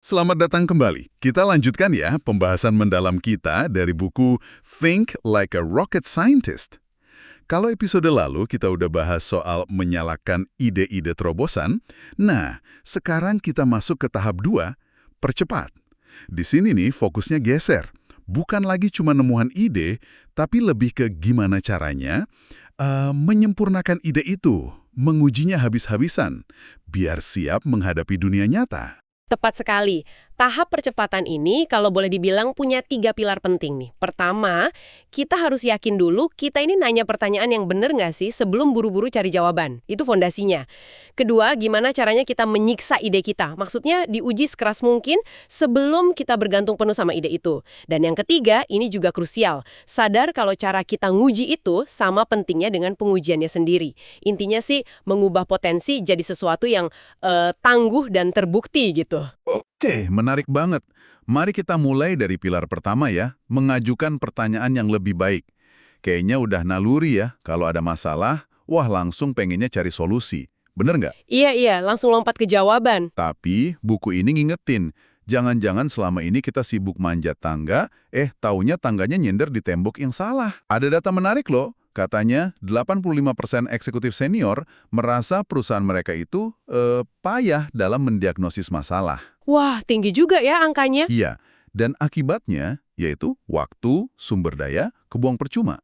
Selamat datang kembali. Kita lanjutkan ya pembahasan mendalam kita dari buku Think Like a Rocket Scientist. Kalau episode lalu kita udah bahas soal menyalakan ide-ide terobosan, nah sekarang kita masuk ke tahap 2, percepat. Di sini nih fokusnya geser. Bukan lagi cuma nemuan ide, tapi lebih ke gimana caranya menyempurnakan ide itu, mengujinya habis-habisan, biar siap menghadapi dunia nyata. Tepat sekali. Tahap percepatan ini kalau boleh dibilang punya 3 pilar penting nih. Pertama, kita harus yakin dulu kita ini nanya pertanyaan yang benar nggak sih sebelum buru-buru cari jawaban. Itu fondasinya. Kedua, gimana caranya kita menyiksa ide kita. Maksudnya diuji sekeras mungkin sebelum kita bergantung penuh sama ide itu. Dan yang ketiga, ini juga krusial. Sadar kalau cara kita nguji itu sama pentingnya dengan pengujiannya sendiri. Intinya sih mengubah potensi jadi sesuatu yang tangguh dan terbukti gitu. Oke, menarik banget. Mari kita mulai dari pilar pertama ya, mengajukan pertanyaan yang lebih baik. Kayaknya udah naluri ya, kalau ada masalah, wah langsung pengennya cari solusi. Bener nggak? Iya, langsung lompat ke jawaban. Tapi buku ini ngingetin, jangan-jangan selama ini kita sibuk manjat tangga, taunya tangganya nyender di tembok yang salah. Ada data menarik loh, katanya 85% eksekutif senior merasa perusahaan mereka itu payah dalam mendiagnosis masalah. Wah, tinggi juga ya angkanya. Iya, dan akibatnya yaitu waktu, sumber daya, kebuang percuma.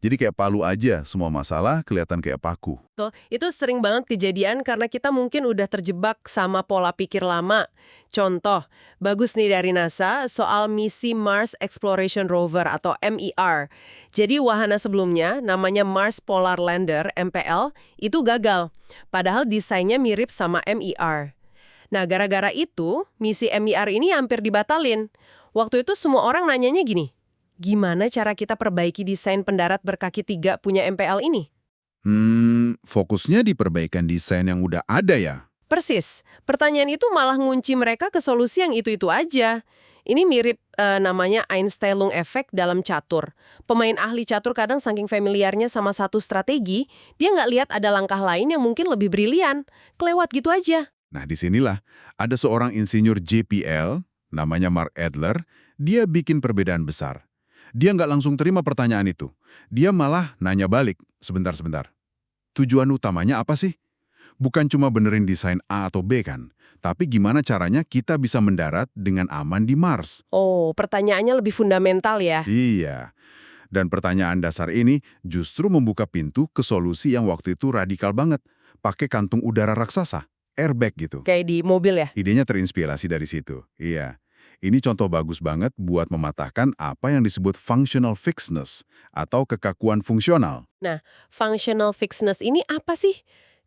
Jadi kayak palu aja, semua masalah kelihatan kayak paku. Betul. Itu sering banget kejadian karena kita mungkin udah terjebak sama pola pikir lama. Contoh, bagus nih dari NASA soal misi Mars Exploration Rover atau MER. Jadi wahana sebelumnya, namanya Mars Polar Lander, MPL, itu gagal. Padahal desainnya mirip sama MER. Nah, gara-gara itu, misi MER ini hampir dibatalin. Waktu itu semua orang nanyanya gini, gimana cara kita perbaiki desain pendarat berkaki 3 punya MPL ini? Fokusnya di perbaikan desain yang udah ada ya? Persis. Pertanyaan itu malah ngunci mereka ke solusi yang itu-itu aja. Ini mirip namanya Einstein-Lung Effect dalam catur. Pemain ahli catur kadang saking familiarnya sama satu strategi, dia nggak lihat ada langkah lain yang mungkin lebih brilian. Kelewat gitu aja. Nah, disinilah ada seorang insinyur JPL, namanya Mark Adler, dia bikin perbedaan besar. Dia nggak langsung terima pertanyaan itu. Dia malah nanya balik, sebentar. Tujuan utamanya apa sih? Bukan cuma benerin desain A atau B kan, tapi gimana caranya kita bisa mendarat dengan aman di Mars? Oh, pertanyaannya lebih fundamental ya. Iya, dan pertanyaan dasar ini justru membuka pintu ke solusi yang waktu itu radikal banget, pakai kantung udara raksasa, airbag gitu. Kayak di mobil ya. Idenya terinspirasi dari situ. Iya. Ini contoh bagus banget buat mematahkan apa yang disebut functional fixedness atau kekakuan fungsional. Nah, functional fixedness ini apa sih?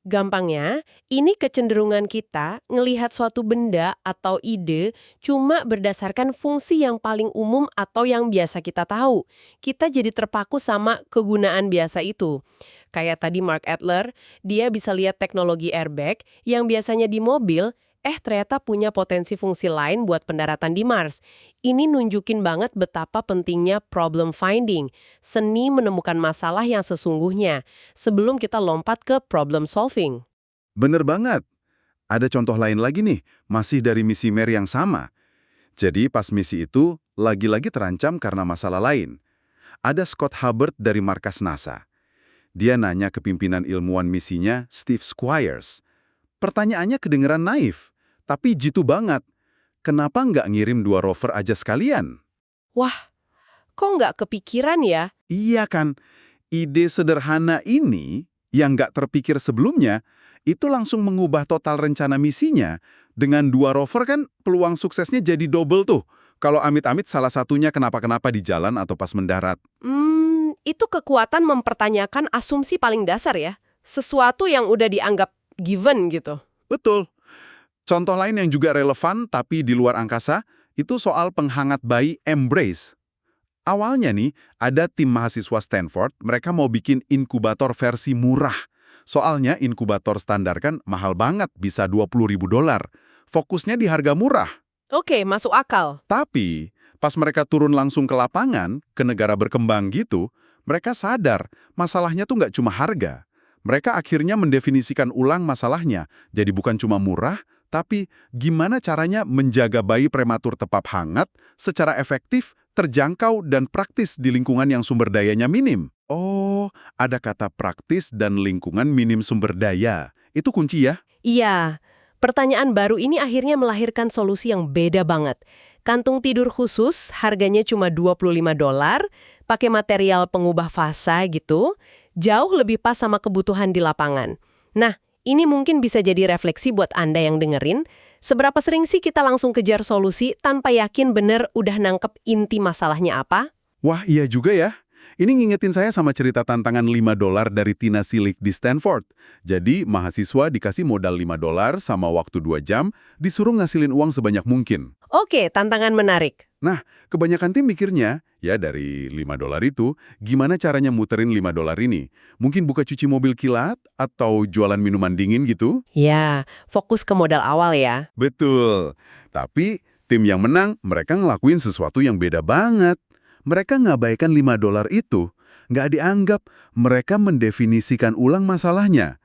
Gampangnya, ini kecenderungan kita ngelihat suatu benda atau ide cuma berdasarkan fungsi yang paling umum atau yang biasa kita tahu. Kita jadi terpaku sama kegunaan biasa itu. Kayak tadi Mark Adler, dia bisa lihat teknologi airbag yang biasanya di mobil, ternyata punya potensi fungsi lain buat pendaratan di Mars. Ini nunjukin banget betapa pentingnya problem finding, seni menemukan masalah yang sesungguhnya, sebelum kita lompat ke problem solving. Bener banget. Ada contoh lain lagi nih, masih dari misi MER yang sama. Jadi pas misi itu, lagi-lagi terancam karena masalah lain. Ada Scott Hubbard dari markas NASA. Dia nanya ke pimpinan ilmuwan misinya, Steve Squyres. Pertanyaannya kedengeran naif, tapi jitu banget. Kenapa nggak ngirim 2 rover aja sekalian? Wah, kok nggak kepikiran ya? Iya kan, ide sederhana ini yang nggak terpikir sebelumnya, itu langsung mengubah total rencana misinya. Dengan 2 rover kan peluang suksesnya jadi double tuh. Kalau amit-amit salah satunya kenapa-kenapa di jalan atau pas mendarat. Itu kekuatan mempertanyakan asumsi paling dasar ya. Sesuatu yang udah dianggap given gitu. Betul. Contoh lain yang juga relevan tapi di luar angkasa, itu soal penghangat bayi Embrace. Awalnya nih, ada tim mahasiswa Stanford, mereka mau bikin inkubator versi murah. Soalnya inkubator standar kan mahal banget, bisa $20.000. Fokusnya di harga murah. Oke, masuk akal. Tapi, pas mereka turun langsung ke lapangan, ke negara berkembang gitu, mereka sadar masalahnya tuh nggak cuma harga. Mereka akhirnya mendefinisikan ulang masalahnya, jadi bukan cuma murah, Tapi gimana caranya menjaga bayi prematur tetap hangat secara efektif, terjangkau, dan praktis di lingkungan yang sumber dayanya minim? Oh, ada kata praktis dan lingkungan minim sumber daya. Itu kunci ya? Iya, pertanyaan baru ini akhirnya melahirkan solusi yang beda banget. Kantung tidur khusus, harganya cuma $25, pakai material pengubah fasa gitu, jauh lebih pas sama kebutuhan di lapangan. Nah, ini mungkin bisa jadi refleksi buat Anda yang dengerin, seberapa sering sih kita langsung kejar solusi tanpa yakin bener udah nangkep inti masalahnya apa? Wah, iya juga ya. Ini ngingetin saya sama cerita tantangan $5 dari Tina Silik di Stanford. Jadi, mahasiswa dikasih modal $5 sama waktu 2 jam, disuruh ngasilin uang sebanyak mungkin. Oke, tantangan menarik. Nah, kebanyakan tim mikirnya, ya dari $5 itu, gimana caranya muterin $5 ini? Mungkin buka cuci mobil kilat atau jualan minuman dingin gitu? Ya, fokus ke modal awal ya. Betul. Tapi, tim yang menang, mereka ngelakuin sesuatu yang beda banget. Mereka ngabaikan $5 itu. Nggak dianggap, mereka mendefinisikan ulang masalahnya.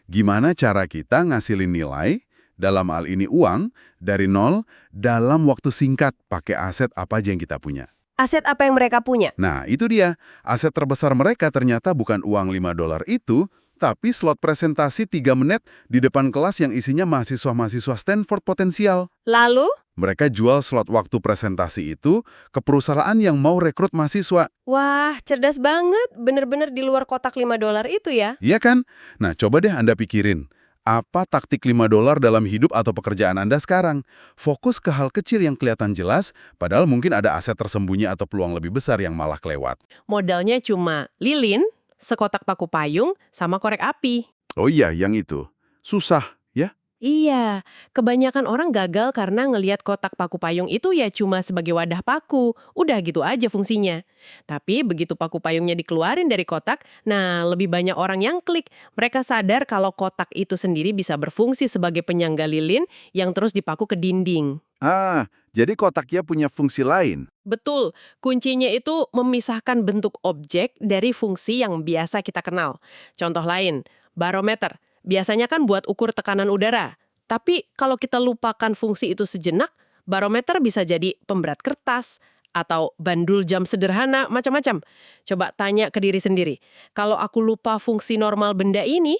Gimana cara kita ngasilin nilai, dalam hal ini uang, dari nol, dalam waktu singkat pakai aset apa aja yang kita punya. Aset apa yang mereka punya? Nah, itu dia. Aset terbesar mereka ternyata bukan uang $5 itu, tapi slot presentasi 3 menit di depan kelas yang isinya mahasiswa-mahasiswa Stanford potensial. Lalu? Mereka jual slot waktu presentasi itu ke perusahaan yang mau rekrut mahasiswa. Wah, cerdas banget. Bener-bener di luar kotak $5 itu ya. Iya kan? Nah, coba deh Anda pikirin. Apa taktik $5 dalam hidup atau pekerjaan Anda sekarang? Fokus ke hal kecil yang kelihatan jelas, padahal mungkin ada aset tersembunyi atau peluang lebih besar yang malah kelewat. Modalnya cuma lilin, sekotak paku payung, sama korek api. Oh iya, yang itu. Susah, ya? Iya, kebanyakan orang gagal karena ngelihat kotak paku payung itu ya cuma sebagai wadah paku. Udah gitu aja fungsinya. Tapi begitu paku payungnya dikeluarin dari kotak, nah lebih banyak orang yang klik. Mereka sadar kalau kotak itu sendiri bisa berfungsi sebagai penyangga lilin yang terus dipaku ke dinding. Ah, jadi kotaknya punya fungsi lain. Betul, kuncinya itu memisahkan bentuk objek dari fungsi yang biasa kita kenal. Contoh lain, barometer. Biasanya kan buat ukur tekanan udara. Tapi kalau kita lupakan fungsi itu sejenak, barometer bisa jadi pemberat kertas, atau bandul jam sederhana, macam-macam. Coba tanya ke diri sendiri, kalau aku lupa fungsi normal benda ini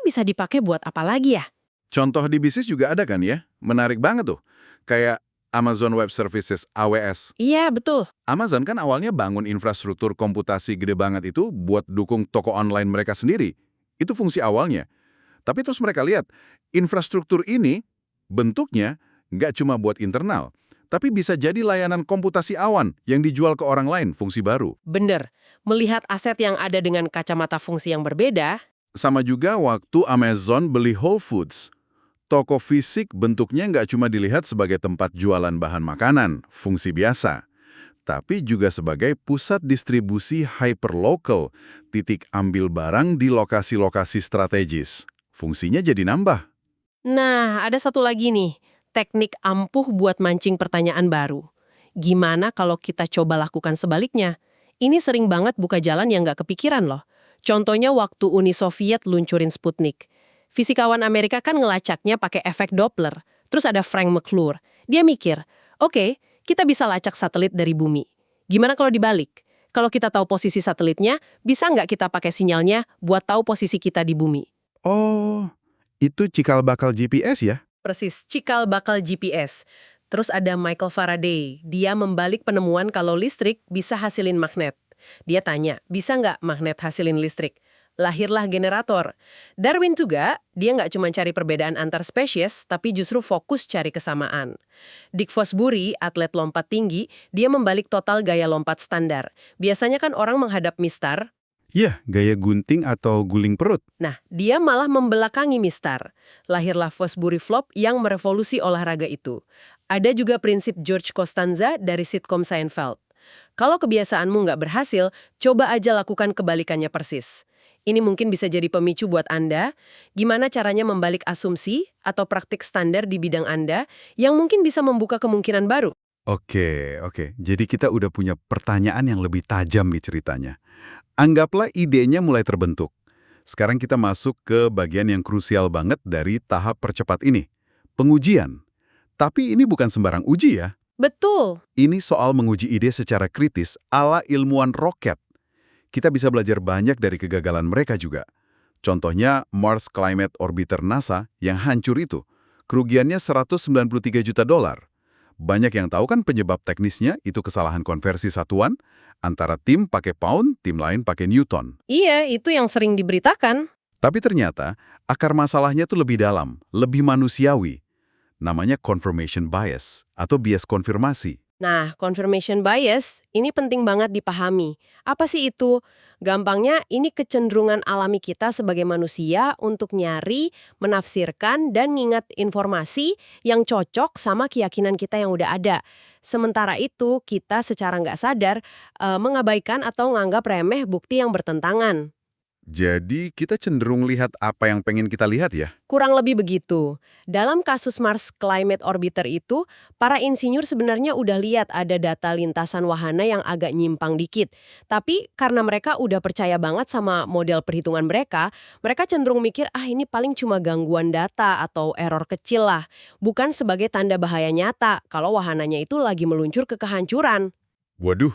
bisa dipakai buat apa lagi ya? Contoh di bisnis juga ada kan ya? Menarik banget tuh. Kayak Amazon Web Services, AWS. Iya, betul. Amazon kan awalnya bangun infrastruktur komputasi gede banget itu buat dukung toko online mereka sendiri. Itu fungsi awalnya. Tapi terus mereka lihat, infrastruktur ini bentuknya nggak cuma buat internal, tapi bisa jadi layanan komputasi awan yang dijual ke orang lain, fungsi baru. Bener, melihat aset yang ada dengan kacamata fungsi yang berbeda. Sama juga waktu Amazon beli Whole Foods. Toko fisik bentuknya nggak cuma dilihat sebagai tempat jualan bahan makanan, fungsi biasa, tapi juga sebagai pusat distribusi hyperlocal, titik ambil barang di lokasi-lokasi strategis. Fungsinya jadi nambah. Nah, ada satu lagi nih, teknik ampuh buat mancing pertanyaan baru. Gimana kalau kita coba lakukan sebaliknya? Ini sering banget buka jalan yang nggak kepikiran loh. Contohnya waktu Uni Soviet luncurin Sputnik. Fisikawan Amerika kan ngelacaknya pakai efek Doppler. Terus ada Frank McClure. Dia mikir, oke, kita bisa lacak satelit dari bumi. Gimana kalau dibalik? Kalau kita tahu posisi satelitnya, bisa nggak kita pakai sinyalnya buat tahu posisi kita di bumi? Oh, itu cikal bakal GPS ya? Persis, cikal bakal GPS. Terus ada Michael Faraday. Dia membalik penemuan kalau listrik bisa hasilin magnet. Dia tanya, bisa nggak magnet hasilin listrik? Lahirlah generator. Darwin juga, dia nggak cuma cari perbedaan antar spesies, tapi justru fokus cari kesamaan. Dick Fosbury, atlet lompat tinggi, dia membalik total gaya lompat standar. Biasanya kan orang menghadap mistar. Iya, gaya gunting atau guling perut. Nah, dia malah membelakangi mistar. Lahirlah Fosbury Flop yang merevolusi olahraga itu. Ada juga prinsip George Costanza dari sitkom Seinfeld. Kalau kebiasaanmu nggak berhasil, coba aja lakukan kebalikannya persis. Ini mungkin bisa jadi pemicu buat Anda, gimana caranya membalik asumsi atau praktik standar di bidang Anda yang mungkin bisa membuka kemungkinan baru. Oke. Jadi kita udah punya pertanyaan yang lebih tajam nih ceritanya. Anggaplah idenya mulai terbentuk. Sekarang kita masuk ke bagian yang krusial banget dari tahap percepat ini. Pengujian. Tapi ini bukan sembarang uji ya. Betul. Ini soal menguji ide secara kritis ala ilmuwan roket. Kita bisa belajar banyak dari kegagalan mereka juga. Contohnya Mars Climate Orbiter NASA yang hancur itu. Kerugiannya $193 juta. Banyak yang tahu kan penyebab teknisnya itu kesalahan konversi satuan, antara tim pakai pound, tim lain pakai newton. Iya, itu yang sering diberitakan. Tapi ternyata akar masalahnya tuh lebih dalam, lebih manusiawi. Namanya confirmation bias atau bias konfirmasi. Nah, confirmation bias ini penting banget dipahami. Apa sih itu? Gampangnya, ini kecenderungan alami kita sebagai manusia untuk nyari, menafsirkan, dan ngingat informasi yang cocok sama keyakinan kita yang udah ada. Sementara itu, kita secara nggak sadar mengabaikan atau nganggap remeh bukti yang bertentangan. Jadi kita cenderung lihat apa yang pengen kita lihat ya? Kurang lebih begitu. Dalam kasus Mars Climate Orbiter itu, para insinyur sebenarnya udah lihat ada data lintasan wahana yang agak nyimpang dikit. Tapi karena mereka udah percaya banget sama model perhitungan mereka cenderung mikir, ini paling cuma gangguan data atau error kecil lah. Bukan sebagai tanda bahaya nyata kalau wahananya itu lagi meluncur ke kehancuran. Waduh,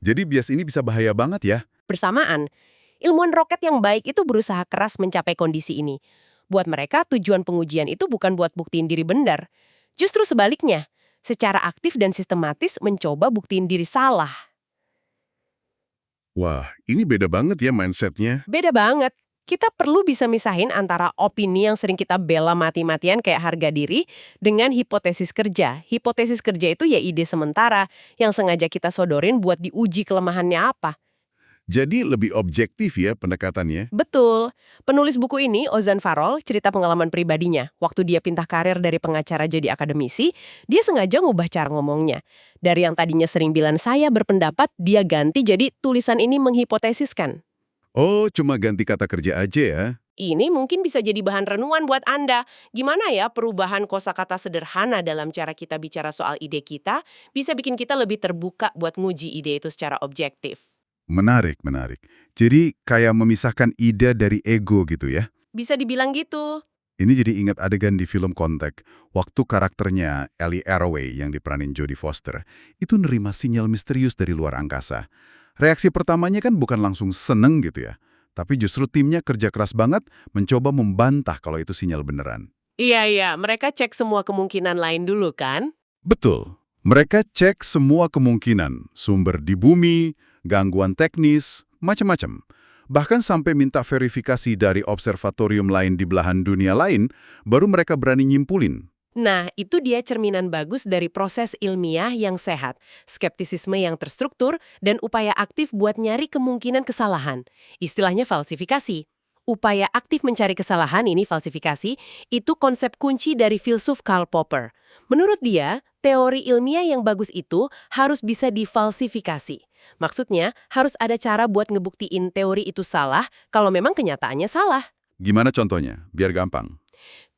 jadi bias ini bisa bahaya banget ya? Bersamaan, ilmuwan roket yang baik itu berusaha keras mencapai kondisi ini. Buat mereka, tujuan pengujian itu bukan buat buktiin diri benar. Justru sebaliknya, secara aktif dan sistematis mencoba buktiin diri salah. Wah, ini beda banget ya mindsetnya. Beda banget. Kita perlu bisa misahin antara opini yang sering kita bela mati-matian kayak harga diri dengan hipotesis kerja. Hipotesis kerja itu ya ide sementara yang sengaja kita sodorin buat diuji kelemahannya apa. Jadi lebih objektif ya pendekatannya. Betul. Penulis buku ini, Ozan Farol, cerita pengalaman pribadinya. Waktu dia pindah karir dari pengacara jadi akademisi, dia sengaja ngubah cara ngomongnya. Dari yang tadinya sering bilang saya berpendapat, dia ganti jadi tulisan ini menghipotesiskan. Oh, cuma ganti kata kerja aja ya? Ini mungkin bisa jadi bahan renungan buat Anda. Gimana ya perubahan kosakata sederhana dalam cara kita bicara soal ide kita bisa bikin kita lebih terbuka buat nguji ide itu secara objektif. Menarik, menarik. Jadi kayak memisahkan ide dari ego gitu ya? Bisa dibilang gitu. Ini jadi ingat adegan di film Contact, waktu karakternya Ellie Arroway yang diperanin Jodie Foster, itu nerima sinyal misterius dari luar angkasa. Reaksi pertamanya kan bukan langsung seneng gitu ya, tapi justru timnya kerja keras banget mencoba membantah kalau itu sinyal beneran. Iya, mereka cek semua kemungkinan lain dulu kan? Betul. Mereka cek semua kemungkinan, sumber di bumi, gangguan teknis, macam-macam. Bahkan sampai minta verifikasi dari observatorium lain di belahan dunia lain, baru mereka berani nyimpulin. Nah, itu dia cerminan bagus dari proses ilmiah yang sehat, skeptisisme yang terstruktur, dan upaya aktif buat nyari kemungkinan kesalahan. Istilahnya falsifikasi. Upaya aktif mencari kesalahan ini falsifikasi, itu konsep kunci dari filsuf Karl Popper. Menurut dia, teori ilmiah yang bagus itu harus bisa difalsifikasi. Maksudnya, harus ada cara buat ngebuktiin teori itu salah kalau memang kenyataannya salah. Gimana contohnya? Biar gampang.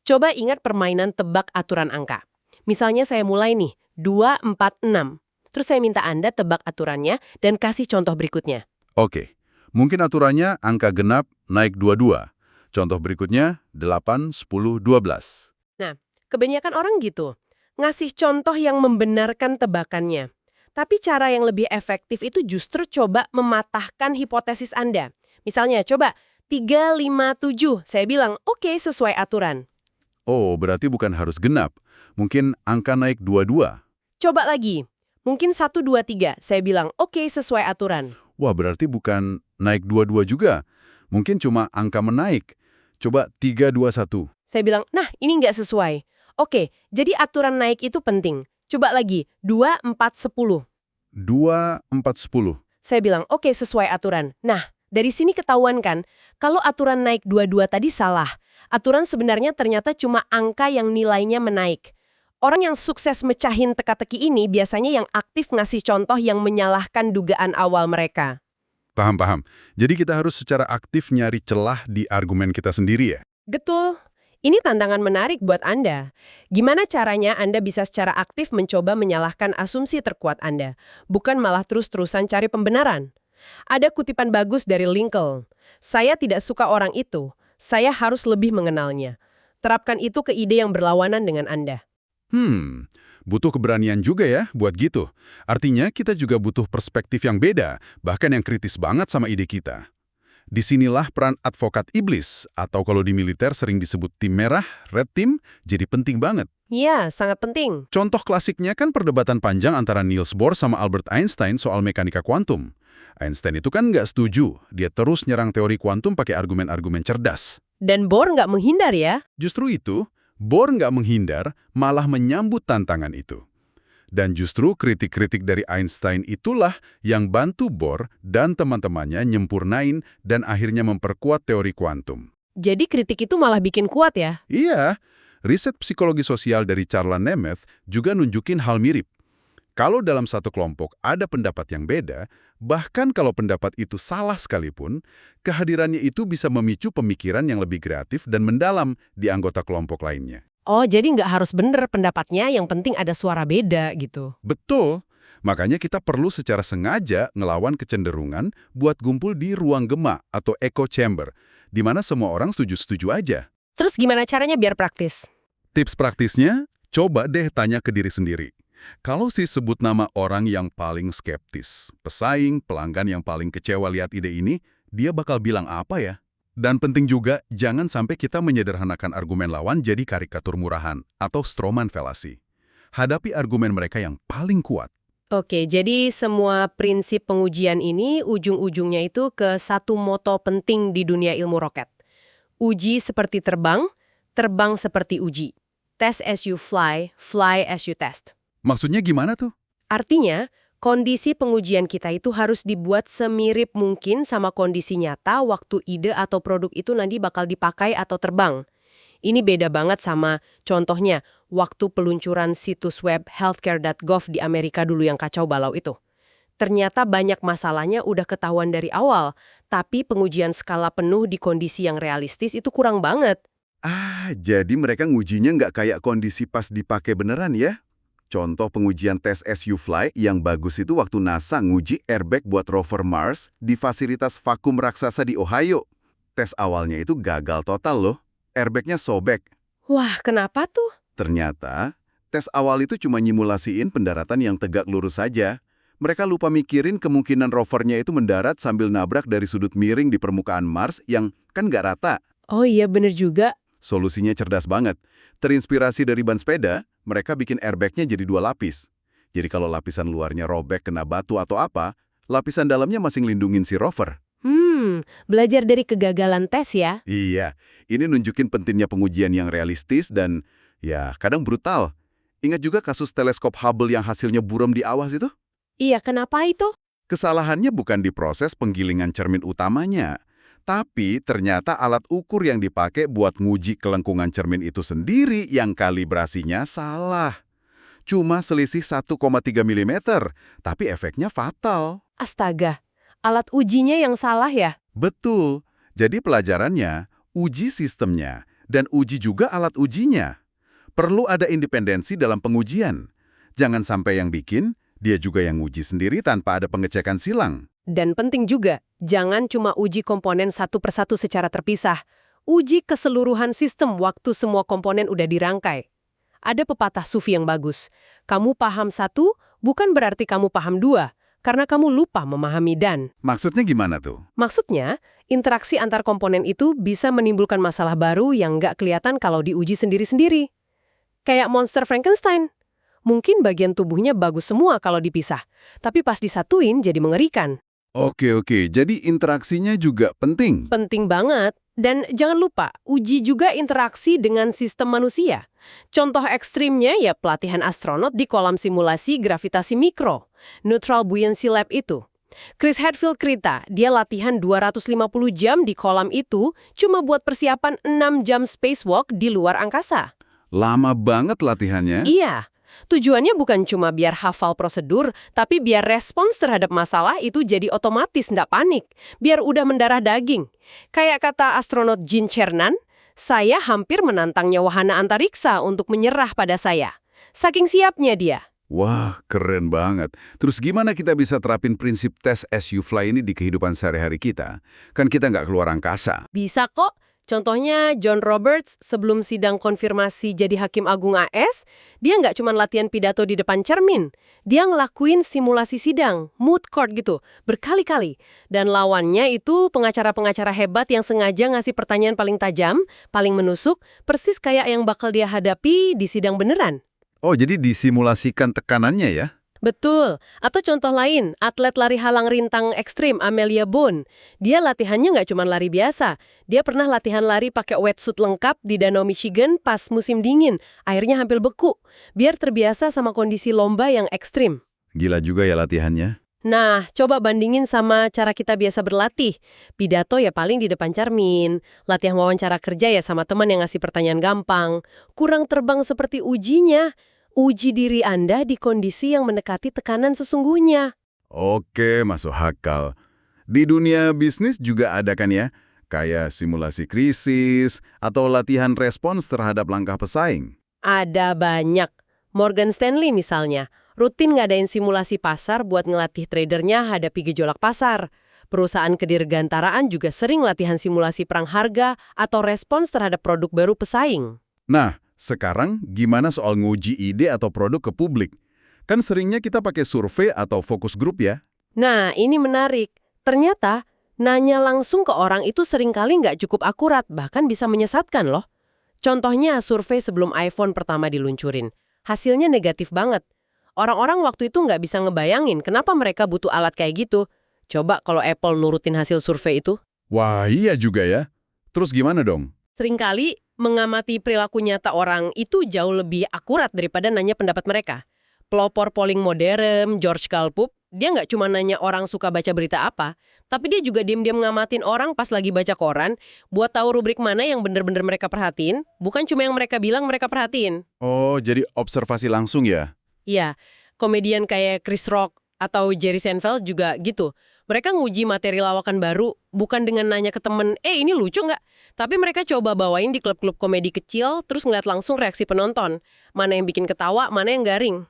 Coba ingat permainan tebak aturan angka. Misalnya saya mulai nih, 2, 4, 6. Terus saya minta Anda tebak aturannya dan kasih contoh berikutnya. Oke. Mungkin aturannya angka genap naik 22. Contoh berikutnya 8, 10, 12. Nah, kebanyakan orang gitu. Ngasih contoh yang membenarkan tebakannya. Tapi cara yang lebih efektif itu justru coba mematahkan hipotesis Anda. Misalnya, coba 3, 5, 7. Saya bilang, oke, sesuai aturan. Oh, berarti bukan harus genap. Mungkin angka naik 22. Coba lagi. Mungkin 1, 2, 3. Saya bilang, oke, sesuai aturan. Wah, berarti bukan naik 22 juga. Mungkin cuma angka menaik. Coba 3, 2, 1. Saya bilang, nah ini nggak sesuai. Oke, jadi aturan naik itu penting. Coba lagi, 2, 4, 10. 2, 4, 10. Saya bilang, oke, sesuai aturan. Nah, dari sini ketahuan kan, kalau aturan naik 22 tadi salah. Aturan sebenarnya ternyata cuma angka yang nilainya menaik. Orang yang sukses mecahin teka-teki ini biasanya yang aktif ngasih contoh yang menyalahkan dugaan awal mereka. Paham. Jadi kita harus secara aktif nyari celah di argumen kita sendiri ya? Betul. Ini tantangan menarik buat Anda. Gimana caranya Anda bisa secara aktif mencoba menyalahkan asumsi terkuat Anda, bukan malah terus-terusan cari pembenaran? Ada kutipan bagus dari Lincoln. Saya tidak suka orang itu, saya harus lebih mengenalnya. Terapkan itu ke ide yang berlawanan dengan Anda. Butuh keberanian juga ya buat gitu. Artinya kita juga butuh perspektif yang beda, bahkan yang kritis banget sama ide kita. Disinilah peran advokat iblis, atau kalau di militer sering disebut tim merah, red team, jadi penting banget. Iya, sangat penting. Contoh klasiknya kan perdebatan panjang antara Niels Bohr sama Albert Einstein soal mekanika kuantum. Einstein itu kan nggak setuju, dia terus nyerang teori kuantum pakai argumen-argumen cerdas. Dan Bohr nggak menghindar ya. Justru itu, Bohr nggak menghindar, malah menyambut tantangan itu. Dan justru kritik-kritik dari Einstein itulah yang bantu Bohr dan teman-temannya nyempurnain dan akhirnya memperkuat teori kuantum. Jadi kritik itu malah bikin kuat ya? Iya, riset psikologi sosial dari Charles Nemeth juga nunjukin hal mirip. Kalau dalam satu kelompok ada pendapat yang beda, bahkan kalau pendapat itu salah sekalipun, kehadirannya itu bisa memicu pemikiran yang lebih kreatif dan mendalam di anggota kelompok lainnya. Oh, jadi nggak harus bener pendapatnya, yang penting ada suara beda gitu. Betul. Makanya kita perlu secara sengaja ngelawan kecenderungan buat gumpul di ruang gema atau echo chamber, di mana semua orang setuju-setuju aja. Terus gimana caranya biar praktis? Tips praktisnya, coba deh tanya ke diri sendiri. Kalau sih sebut nama orang yang paling skeptis, pesaing, pelanggan yang paling kecewa lihat ide ini, dia bakal bilang apa ya? Dan penting juga, jangan sampai kita menyederhanakan argumen lawan jadi karikatur murahan atau stroman felasi. Hadapi argumen mereka yang paling kuat. Oke, jadi semua prinsip pengujian ini ujung-ujungnya itu ke satu moto penting di dunia ilmu roket. Uji seperti terbang, terbang seperti uji. Test as you fly, fly as you test. Maksudnya gimana tuh? Artinya, kondisi pengujian kita itu harus dibuat semirip mungkin sama kondisi nyata waktu ide atau produk itu nanti bakal dipakai atau terbang. Ini beda banget sama, contohnya, waktu peluncuran situs web healthcare.gov di Amerika dulu yang kacau balau itu. Ternyata banyak masalahnya udah ketahuan dari awal, tapi pengujian skala penuh di kondisi yang realistis itu kurang banget. Jadi mereka ngujinya nggak kayak kondisi pas dipakai beneran ya? Contoh pengujian tes as you fly yang bagus itu waktu NASA nguji airbag buat rover Mars di fasilitas vakum raksasa di Ohio. Tes awalnya itu gagal total loh. Airbagnya sobek. Wah, kenapa tuh? Ternyata, tes awal itu cuma nyimulasiin pendaratan yang tegak lurus saja. Mereka lupa mikirin kemungkinan rovernya itu mendarat sambil nabrak dari sudut miring di permukaan Mars yang kan nggak rata. Oh iya, bener juga. Solusinya cerdas banget. Terinspirasi dari ban sepeda, mereka bikin airbagnya jadi 2 lapis. Jadi kalau lapisan luarnya robek kena batu atau apa, lapisan dalamnya masih ngelindungin si rover. Belajar dari kegagalan tes ya? Iya, ini nunjukin pentingnya pengujian yang realistis dan ya kadang brutal. Ingat juga kasus teleskop Hubble yang hasilnya buram di awas itu? Iya, kenapa itu? Kesalahannya bukan di proses penggilingan cermin utamanya. Tapi ternyata alat ukur yang dipakai buat nguji kelengkungan cermin itu sendiri yang kalibrasinya salah. Cuma selisih 1,3 mm, tapi efeknya fatal. Astaga, alat ujinya yang salah ya? Betul. Jadi pelajarannya, uji sistemnya, dan uji juga alat ujinya. Perlu ada independensi dalam pengujian. Jangan sampai yang bikin, dia juga yang nguji sendiri tanpa ada pengecekan silang. Dan penting juga, jangan cuma uji komponen satu persatu secara terpisah. Uji keseluruhan sistem waktu semua komponen udah dirangkai. Ada pepatah sufi yang bagus. Kamu paham satu, bukan berarti kamu paham dua, karena kamu lupa memahami dan. Maksudnya gimana tuh? Maksudnya, interaksi antar komponen itu bisa menimbulkan masalah baru yang nggak kelihatan kalau diuji sendiri-sendiri. Kayak monster Frankenstein. Mungkin bagian tubuhnya bagus semua kalau dipisah, tapi pas disatuin jadi mengerikan. Oke, jadi interaksinya juga penting. Penting banget. Dan jangan lupa, uji juga interaksi dengan sistem manusia. Contoh ekstrimnya ya pelatihan astronot di kolam simulasi gravitasi mikro, Neutral Buoyancy Lab itu. Chris Hadfield cerita, dia latihan 250 jam di kolam itu cuma buat persiapan 6 jam spacewalk di luar angkasa. Lama banget latihannya. Iya. Tujuannya bukan cuma biar hafal prosedur, tapi biar respons terhadap masalah itu jadi otomatis, nggak panik. Biar udah mendarah daging. Kayak kata astronot Gene Cernan, saya hampir menantangnya wahana antariksa untuk menyerah pada saya. Saking siapnya dia. Wah, keren banget. Terus gimana kita bisa terapin prinsip tes as you fly ini di kehidupan sehari-hari kita? Kan kita nggak keluar angkasa. Bisa kok. Contohnya John Roberts sebelum sidang konfirmasi jadi Hakim Agung AS, dia nggak cuma latihan pidato di depan cermin. Dia ngelakuin simulasi sidang, moot court gitu, berkali-kali. Dan lawannya itu pengacara-pengacara hebat yang sengaja ngasih pertanyaan paling tajam, paling menusuk, persis kayak yang bakal dia hadapi di sidang beneran. Oh, jadi disimulasikan tekanannya ya? Betul. Atau contoh lain, atlet lari halang rintang ekstrim Amelia Bone. Dia latihannya nggak cuma lari biasa. Dia pernah latihan lari pakai wetsuit lengkap di Danau Michigan pas musim dingin. Airnya hampir beku. Biar terbiasa sama kondisi lomba yang ekstrim. Gila juga ya latihannya. Nah, coba bandingin sama cara kita biasa berlatih. Pidato ya paling di depan cermin. Latihan wawancara kerja ya sama teman yang ngasih pertanyaan gampang. Kurang terbang seperti ujinya. Uji diri Anda di kondisi yang mendekati tekanan sesungguhnya. Oke, masuk akal. Di dunia bisnis juga ada kan ya? Kayak simulasi krisis atau latihan respons terhadap langkah pesaing. Ada banyak. Morgan Stanley misalnya, rutin ngadain simulasi pasar buat ngelatih tradernya hadapi gejolak pasar. Perusahaan kedirgantaraan juga sering latihan simulasi perang harga atau respons terhadap produk baru pesaing. Nah, sekarang gimana soal nguji ide atau produk ke publik? Kan seringnya kita pakai survei atau fokus grup ya? Nah, ini menarik. Ternyata, nanya langsung ke orang itu seringkali nggak cukup akurat, bahkan bisa menyesatkan loh. Contohnya survei sebelum iPhone pertama diluncurin. Hasilnya negatif banget. Orang-orang waktu itu nggak bisa ngebayangin kenapa mereka butuh alat kayak gitu. Coba kalau Apple nurutin hasil survei itu. Wah, iya juga ya. Terus gimana dong? Seringkali mengamati perilaku nyata orang itu jauh lebih akurat daripada nanya pendapat mereka. Pelopor polling modern, George Gallup, dia nggak cuma nanya orang suka baca berita apa, tapi dia juga diam-diam ngamatin orang pas lagi baca koran, buat tahu rubrik mana yang bener-bener mereka perhatiin, bukan cuma yang mereka bilang mereka perhatiin. Oh, jadi observasi langsung ya? Iya, komedian kayak Chris Rock atau Jerry Seinfeld juga gitu. Mereka nguji materi lawakan baru, bukan dengan nanya ke temen, ini lucu nggak? Tapi mereka coba bawain di klub-klub komedi kecil, terus ngeliat langsung reaksi penonton. Mana yang bikin ketawa, mana yang garing.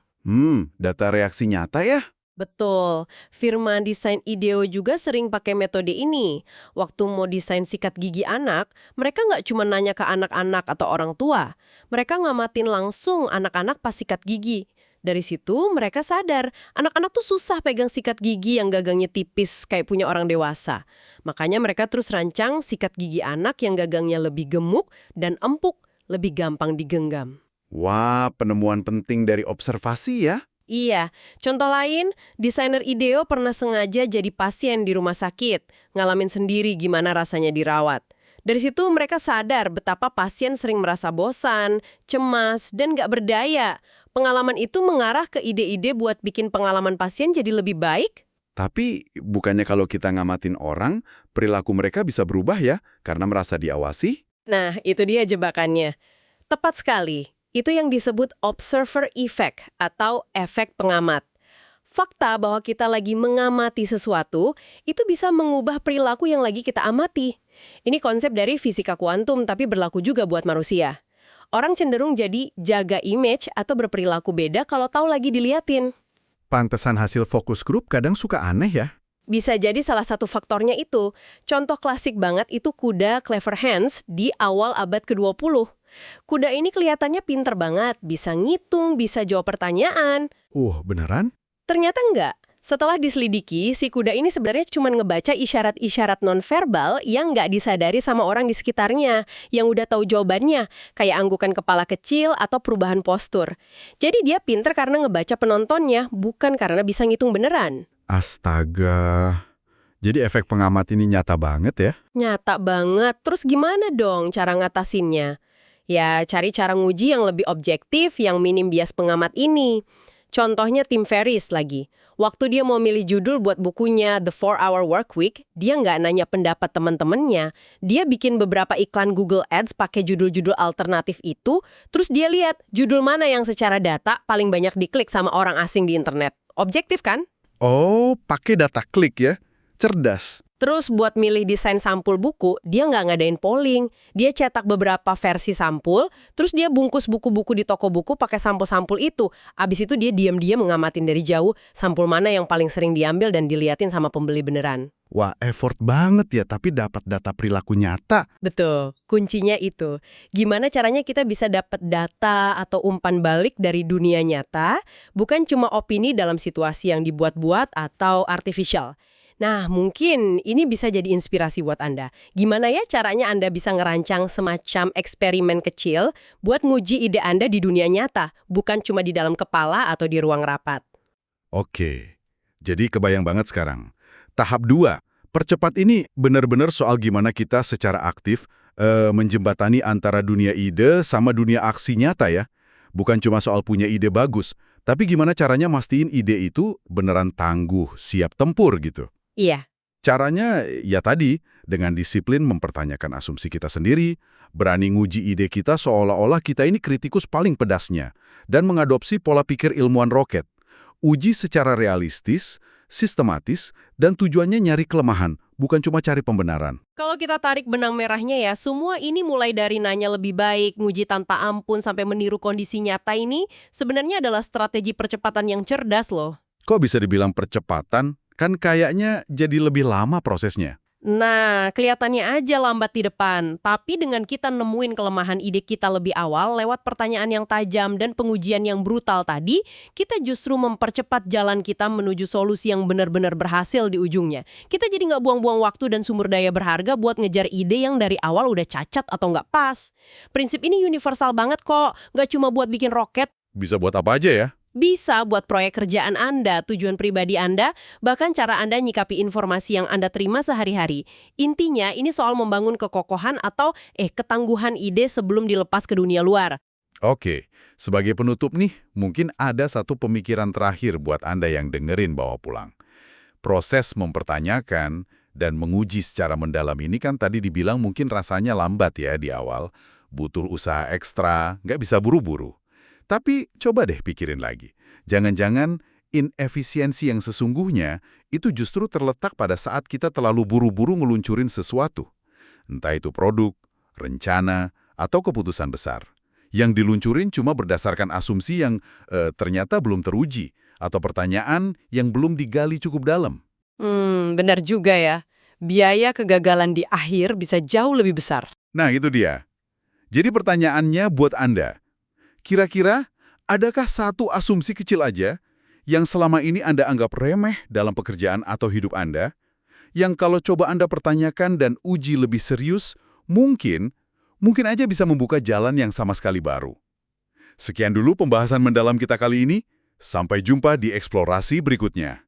Data reaksi nyata ya? Betul. Firma desain IDEO juga sering pakai metode ini. Waktu mau desain sikat gigi anak, mereka nggak cuma nanya ke anak-anak atau orang tua. Mereka ngamatin langsung anak-anak pas sikat gigi. Dari situ mereka sadar, anak-anak tuh susah pegang sikat gigi yang gagangnya tipis kayak punya orang dewasa. Makanya mereka terus rancang sikat gigi anak yang gagangnya lebih gemuk dan empuk, lebih gampang digenggam. Wah, penemuan penting dari observasi ya? Iya, contoh lain, desainer IDEO pernah sengaja jadi pasien di rumah sakit, ngalamin sendiri gimana rasanya dirawat. Dari situ mereka sadar betapa pasien sering merasa bosan, cemas, dan nggak berdaya. Pengalaman itu mengarah ke ide-ide buat bikin pengalaman pasien jadi lebih baik. Tapi bukannya kalau kita ngamatin orang, perilaku mereka bisa berubah ya karena merasa diawasi? Nah, itu dia jebakannya. Tepat sekali. Itu yang disebut observer effect atau efek pengamat. Fakta bahwa kita lagi mengamati sesuatu, itu bisa mengubah perilaku yang lagi kita amati. Ini konsep dari fisika kuantum tapi berlaku juga buat manusia. Orang cenderung jadi jaga image atau berperilaku beda kalau tahu lagi diliatin. Pantesan hasil fokus grup kadang suka aneh ya? Bisa jadi salah satu faktornya itu. Contoh klasik banget itu kuda Clever Hans di awal abad ke-20. Kuda ini kelihatannya pinter banget, bisa ngitung, bisa jawab pertanyaan. Beneran? Ternyata enggak. Setelah diselidiki, si kuda ini sebenarnya cuma ngebaca isyarat-isyarat nonverbal yang nggak disadari sama orang di sekitarnya, yang udah tahu jawabannya, kayak anggukan kepala kecil atau perubahan postur. Jadi dia pinter karena ngebaca penontonnya, bukan karena bisa ngitung beneran. Astaga. Jadi efek pengamat ini nyata banget ya? Nyata banget. Terus gimana dong cara ngatasinnya? Ya, cari cara nguji yang lebih objektif, yang minim bias pengamat ini. Contohnya Tim Ferriss lagi. Waktu dia mau milih judul buat bukunya The 4-Hour Workweek, dia nggak nanya pendapat teman-temannya. Dia bikin beberapa iklan Google Ads pakai judul-judul alternatif itu, terus dia lihat judul mana yang secara data paling banyak diklik sama orang asing di internet. Objektif kan? Oh, pakai data klik ya? Cerdas. Terus buat milih desain sampul buku, dia nggak ngadain polling. Dia cetak beberapa versi sampul, terus dia bungkus buku-buku di toko buku pakai sampul-sampul itu. Abis itu dia diam-diam ngamatin dari jauh sampul mana yang paling sering diambil dan diliatin sama pembeli beneran. Wah, effort banget ya, tapi dapat data perilaku nyata. Betul, kuncinya itu. Gimana caranya kita bisa dapat data atau umpan balik dari dunia nyata, bukan cuma opini dalam situasi yang dibuat-buat atau artificial. Nah, mungkin ini bisa jadi inspirasi buat Anda. Gimana ya caranya Anda bisa ngerancang semacam eksperimen kecil buat nguji ide Anda di dunia nyata, bukan cuma di dalam kepala atau di ruang rapat. Oke, jadi kebayang banget sekarang. Tahap 2, percepat ini benar-benar soal gimana kita secara aktif menjembatani antara dunia ide sama dunia aksi nyata ya. Bukan cuma soal punya ide bagus, tapi gimana caranya mastiin ide itu beneran tangguh, siap tempur gitu. Iya. Caranya ya tadi, dengan disiplin mempertanyakan asumsi kita sendiri, berani nguji ide kita seolah-olah kita ini kritikus paling pedasnya, dan mengadopsi pola pikir ilmuwan roket. Uji secara realistis, sistematis, dan tujuannya nyari kelemahan, bukan cuma cari pembenaran. Kalau kita tarik benang merahnya ya, semua ini mulai dari nanya lebih baik, nguji tanpa ampun, sampai meniru kondisi nyata ini, sebenarnya adalah strategi percepatan yang cerdas loh. Kok bisa dibilang percepatan? Kan kayaknya jadi lebih lama prosesnya. Nah, kelihatannya aja lambat di depan, tapi dengan kita nemuin kelemahan ide kita lebih awal lewat pertanyaan yang tajam dan pengujian yang brutal tadi, kita justru mempercepat jalan kita menuju solusi yang benar-benar berhasil di ujungnya. Kita jadi nggak buang-buang waktu dan sumber daya berharga buat ngejar ide yang dari awal udah cacat atau nggak pas. Prinsip ini universal banget kok, nggak cuma buat bikin roket. Bisa buat apa aja ya? Bisa buat proyek kerjaan Anda, tujuan pribadi Anda, bahkan cara Anda nyikapi informasi yang Anda terima sehari-hari. Intinya, ini soal membangun kekokohan atau ketangguhan ide sebelum dilepas ke dunia luar. Oke, sebagai penutup nih, mungkin ada satu pemikiran terakhir buat Anda yang dengerin bawa pulang. Proses mempertanyakan dan menguji secara mendalam ini kan tadi dibilang mungkin rasanya lambat ya di awal, butuh usaha ekstra, nggak bisa buru-buru. Tapi coba deh pikirin lagi, jangan-jangan inefisiensi yang sesungguhnya itu justru terletak pada saat kita terlalu buru-buru ngeluncurin sesuatu. Entah itu produk, rencana, atau keputusan besar. Yang diluncurin cuma berdasarkan asumsi yang ternyata belum teruji, atau pertanyaan yang belum digali cukup dalam. Benar juga ya. Biaya kegagalan di akhir bisa jauh lebih besar. Nah, itu dia. Jadi pertanyaannya buat Anda, kira-kira adakah satu asumsi kecil aja yang selama ini Anda anggap remeh dalam pekerjaan atau hidup Anda, yang kalau coba Anda pertanyakan dan uji lebih serius, mungkin aja bisa membuka jalan yang sama sekali baru. Sekian dulu pembahasan mendalam kita kali ini. Sampai jumpa di eksplorasi berikutnya.